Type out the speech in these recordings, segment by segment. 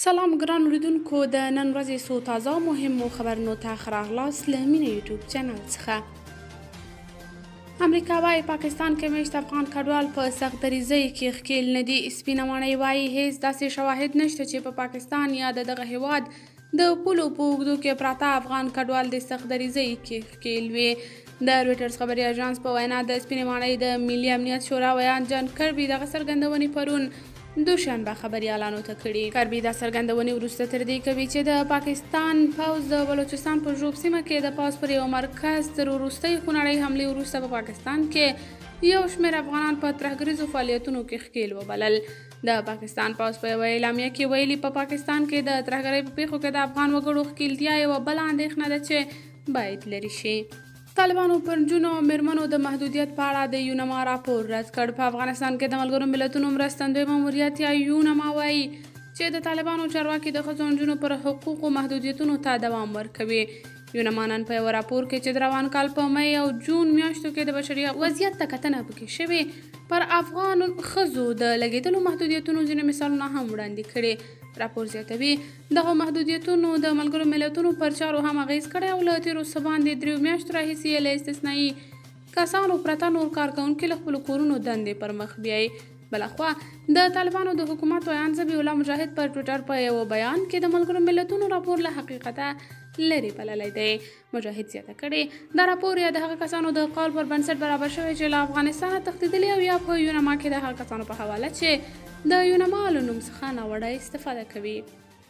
سلام ګران اوریدونکو د نن ورځې څو تازه او مهمو خبرونو ته ښه راغلاست له مینه یوټیوب چینل څخه. امریکا وایي پاکستان کې میشت افغان کډوال په سخت دریځۍ کې ښکېل نه دي. سپینه ماڼۍ وایي هیڅ داسې شواهد نشته چې په پاکستان یا د دغه هیواد د پولو په اوږدو کې پراته افغان کډوال د سخت دریځۍ کې ښکېل وي. د رویټرز خبري اژانس په وینا د سپینې ماڼۍ د ملي امنیت شورا ویان جان کربي دغه څرګندونې پرون دوشنبه خبریالانو ته کړي. کربي دا څرګندونې وروسته تر دې کوي چې د پاکستان پوځ د بلوچستان په ژوب سیمه کې د پوځ پر یو مرکز تر وروستۍ خونړۍ حملې وروسته په پاکستان کې یو شمېر افغانان په ترهګریزو فعالیتونو کې ښکېل وبلل. د پاکستان پوځ په یوه اعلامیه کې ویلي په پاکستان کې د ترهګرۍ په پیښو کې د افغان وګړو ښکېلتیا یوه بله اندېښنه ده چې باید لرې شي. طالبانو پر نجونو او میرمنو د محدودیت په اړه د یونما راپور رد کړ. په افغانستان کې د ملګرو ملتونو مرستندوی ماموریت یا یونما وایي چې د طالبانو چارواکي د ښځو او نجونو پر حقوقو محدودیتونو ته دوام ورکوي. یونما نن په یوه راپور کې چې د روان کال په می او جون میاشتو کې د بشري وضعیت ته کتنه پکې شوې پر افغان ښځو د لګېدلو محدودیتونو ځینې مثالونه هم وړاندې کړي. راپور زیاتوي دغه محدودیتونو د ملګرو ملتونو پر چارو هم اغیز کړی او له تېرو څه باندې 3 میاشتو راهیسې له استثنایي کسانو پرته نور کارکوونکي له خپلو کورونو دندې پر مخ بیایي. بلخوا د طالبانو د حکومت ویان ذبیح الله مجاهد پر ټویټر په یو بیان کې د ملګرو ملتونو راپور له حقیقته لرې بللی دی. مجاهد زیاته کړې دا راپور یا د هغه کسانو د قول پر بنسټ برابر شوی چې له افغانستانه تښتېدلي او یا په یونما کې د هغه کسانو په حواله چې د یونما له نوم څخه ناوړه استفاده کوي.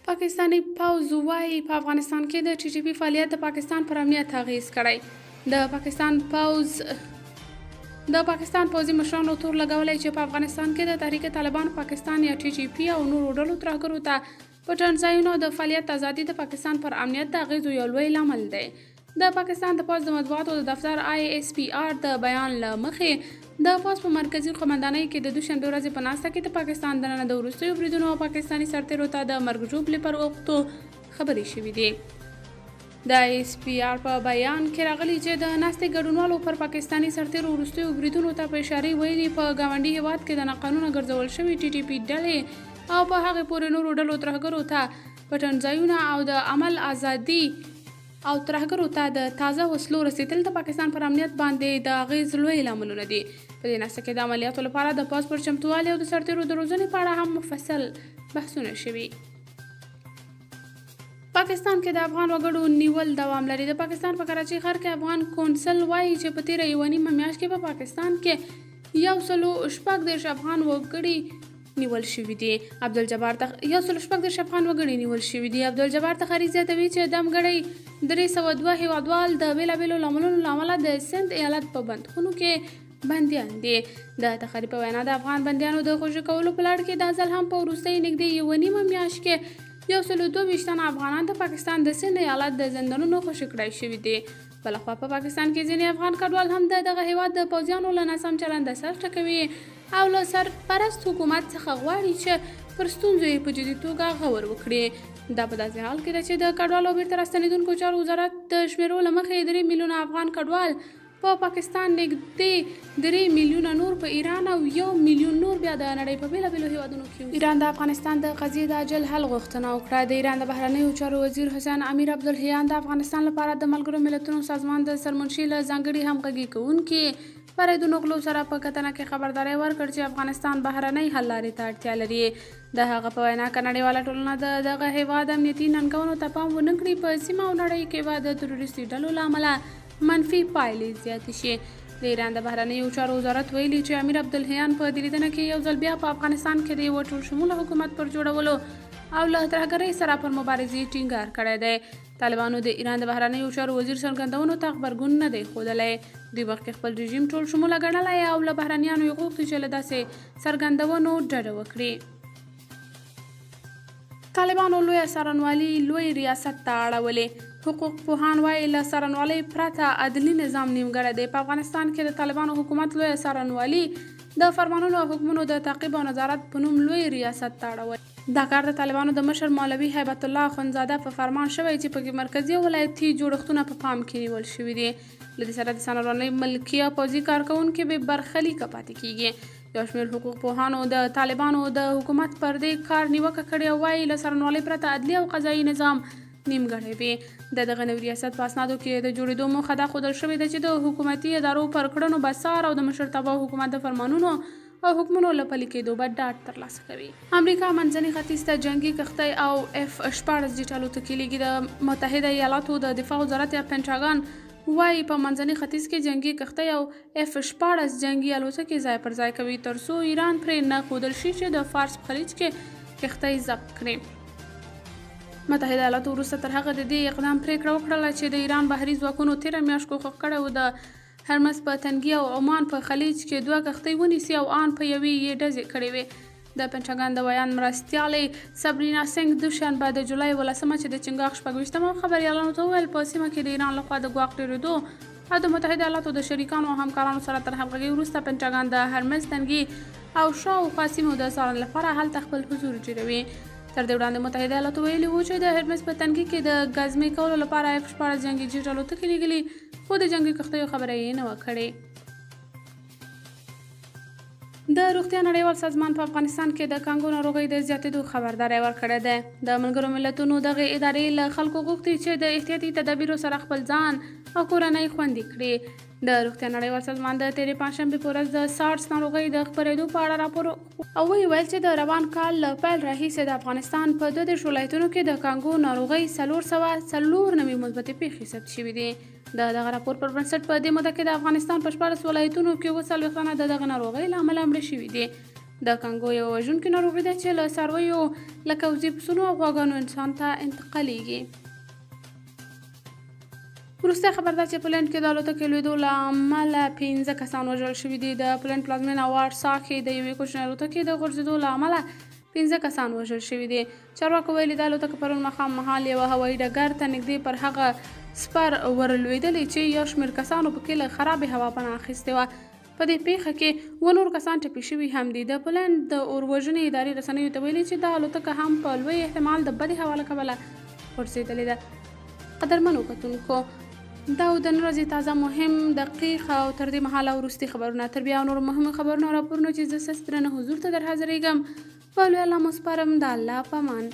پاکستاني پوځ وایي په افغانستان کې د ټي ټي پي فعالیت د پاکستان پر امنیت اغیز کړی. د پاکستان پوځي مشرانو تور لګولی چې په افغانستان کې د تحریک طالبان پاکستان یا ټي ټي پي او نورو ډلو ترهګرو ته په ټنځایونو د فعالیت ازادي د پاکستان پر امنیت د اغیزو یو لوی لامل دی. د پاکستان د پوځ د مطبوعاتو د دفتر ISPR د بیان له مخې د پوځ په مرکزي قومندانۍ کې د دوشنبې ورځې په ناسته کې د پاکستان دننه د وروستیو بریدونو او پاکستاني سرتېرو ته د مرګ ژوبلې پر اوښتو خبرې شوې دي. د ISPR په بیان کې راغلي چې د ناستې ګډونوالو پر پاکستاني سرتېرو وروستیو بریدونو ته په اشارې ویلي په ګاونډي هیواد کې د ناقانونه ګرځول شوي ټي ټي پي ډلې او په هغې پورې نورو ډلو ترهګرو ته پټنځایونه او د عمل ازادي او ترهګرو ته د تازه وسلو رسېدل د پاکستان پر امنیت باندې د اغیز لوی لاملونه دي. په دې ناسته کې د عملیاتو لپاره د پوځ پر چمتووالي او د سرتېرو د روزنې په اړه هم مفصل بحثونه شوي. پاکستان کې د افغان وګړو نیول دوام لري. د پاکستان په کراچۍ ښار کې افغان کونسل وایي چې په تېره یوه نیمه میاشت کې په پاکستان کې 146 افغان وګړي نیول شوي دي. عبدالجبار تخاري زیاتوي چې دمګړۍ 302 هیوادوال د بېلابېلو لاملونو له امله د سند ایالت په بندخونو کې بندیان دي. د تخاري په وینا د افغان بندیانو د خوشي کولو په لړ کې دا ځل هم په وروستۍ نږدې یوه نیمه میاشت کې 122 افغانان د پاکستان د سند ایالت د زندانونو خوشي کړای شوي دي. بلخوا په پاکستان کې ځینې افغان کډوال هم د دغه هیواد د پوځیانو له ناسم چلنده سر ټکوي او له سرپرست حکومت څخه غواړي چې پر ستونزو یې په جدي توګه غور وکړي. دا په داسې حال کې ده چې د کډوالو او بیرته راستنېدونکو چارو وزارت د شمیرو له مخې 3 میلیونه افغان کډوال په پاکستان، نږدې 3 میلیونه نور په ایران او 1 میلیون نور بیا د نړۍ په بېلابېلو هیوادونو کې. ایران د افغانستان د قضیې د اجل حل غوښتنه وکړه. د ایران د بهرنیو چارو وزیر حسین امیر عبدالحیان د افغانستان لپاره د ملګرو ملتونو سازمان د سرمنشي له ځانګړي همغږي کوونکي فریدون اغلو سره په کتنه کې خبرداری ورکړ چې افغانستان بهرنۍ حل لارې ته اړتیا لري. د هغه په وینا که نړیواله ټولنه د دغه هیواد امنیتي ننګونو ته پام ونه کړي په سیمه او نړۍ کې به د تروریستي ډلو له امله منفي پایلې زیاتې شي. د ایران د بهرنیو چارو وزارت ویلي چې امیر عبدالحیان په دې لیدنه کې یو ځل بیا په افغانستان کې د یوه ټولشموله حکومت پر جوړولو او له ترهګرۍ سره پر مبارزې ټینګار کړی دی. طالبانو د ایران د بهرنیو چارو وزیر څرګندونو ته غبرګون نه دی ښودلی. دوی مخکې خپل رژیم ټول شموله ګڼلی او له بهرنیانو یې غوښتي چې له داسې څرګندونو ډډه وکړي. طالبانو لویه څارنوالي لوی ریاست ته اړولې. حقوق پوهان وایي له څارنوالۍ پرته عدلي نظام نیمګړی دی. په افغانستان کې د طالبانو حکومت لویه څارنوالي د فرمانونو او حکمونو د تعقیب او نظارت په نوم لوی ریاست ته اړولې. دا کار د طالبانو د مشر مولوي هیبت الله اخندزاده په فرمان شوی چې پکې مرکزي او ولایتي جوړښتونه په پام کې نیول شوي دي. له دې سره د څارنوالۍ ملکي او پوځي کارکوونکي بې برخلیکه پاتې کیږي. یو شمېر حقوق پوهانو د طالبانو د حکومت پر دې کار نیوکه کړې او وایي له څارنوالۍ پرته عدلي او قضایي نظام نیمګړی وي. د دغه نوي ریاست په اسنادو کې د جوړېدو موخه دا ښودل شوې ده چې د حکومتي ادارو پر کړنو به څار او د مشرتابه حکومت د فرمانونو او حکمونو له پلي کېدو به ډاډ ترلاسه کوي. امریکا منځني ختیځ ته جنګي کښتۍ او F-14 جیټ الوتکې لیږي. د متحده ایالاتو د دفاع وزارت یا پنټاګان وایي په منځني ختیځ کې جنګي کښتۍ او F-14 جنګي الوتکې ځای پر ځای کوي تر څو ایران پرې نه ښودل شي چې د فارس په خلیج کې کښتۍ ضبط کړي. متحده ایالاتو وروسته تر هغه د دې اقدام پرېکړه وکړله چې د ایران بحري ځواکونو تېره میاشت کوښښ کړی و د هرمز په تنګي او عمان په خلیج کې 2 کښتۍ ونیسي او آن په یوې یې ډزې کړې وې. د پنټاګان د ویان مرستیالې سبرینا سنګ دوشنبه د جولای 18 چې د چنګاښ 26 خبریالانو ته وویل په سیمه کې د ایران لخوا د ګواښ ډېرېدو او د متحده ایالاتو د شریکانو او همکارانو سره تر همغږۍ وروسته پنټاګان د هرمز تنګي او شاوخوا سیمو د څارنې لپاره هلته خپل حضور جوړوي. تر دې وړاندې متحده ایالاتو ویلي و چې د هرمز په تنګي کې د ګزمې کولو لپاره F-14 جنګي جیټ الوتکې لیږلي خو د جنګي کښتیو خبره یې نه وه کړې. د روغتیا نړیوال سازمان په افغانستان کې د کانګو ناروغۍ د زیاتېدو خبرداری ورکړی دی. د ملګرو ملتونو دغې ادارې له خلکو غوښتي چې د احتیاطي تدابیرو سره خپل ځان او کورنۍ خوندي کړي. د روغتیا نړیوال سازمان د تېرې پنجشنبې په ورځ د SARS ناروغۍ د خپرېدو په اړه راپور او ویل چې د روان کال له پیل راهیسې د افغانستان په 32 ولایتونو کې د کانګو ناروغۍ 404 نوې مثبتې پیښې ثبت شوي دي. د دغه راپور پر بنسټ په دې موده کې د افغانستان په 14 ولایتونو کې 40 تنه د دغه ناروغۍ له امله مړه شوي دي. د کانګو یو وژونکې ناروغي ده چې له څارویو لکه وزې، پسونو او غواګانو انسان ته انتقالیږي. وروسته خبر ده چې پولنډ کې د الوتکې لوېدو له امله 15 کسان وژل شوي دي. د پولنډ پلازمینه وارسا کې د یوې کوچنۍ الوتکې د غورځېدو له امله 15 کسان وژل شوي دي. چارواکو ویلي د الوتکه پرون ماښام مهال یوه هوایي ډګر ته نږدې پر هغه سپر ورلوېدلې چې یو شمېر کسانو پکې له خرابې هوا پناه اخیستې وه. په دې پیښه کې 2 نور کسان ټپي شوي هم دي. د پولنډ د اور وژنې ادارې رسنیو ته ویلي چې دا الوتکه هم په لوی احتمال د بدې هوا له کبله غورځېدلې ده. قدرمنو کتونکو، دا و د نن ورځې تازه مهم دقیق او تر دې مهاله وروستي خبرونه. تر بیا نور مهمو خبرونو او راپورونو چې زه ستاسو درنه حضور ته در حاضرېږم، په لوی الله مو سپارم. د الله په امان.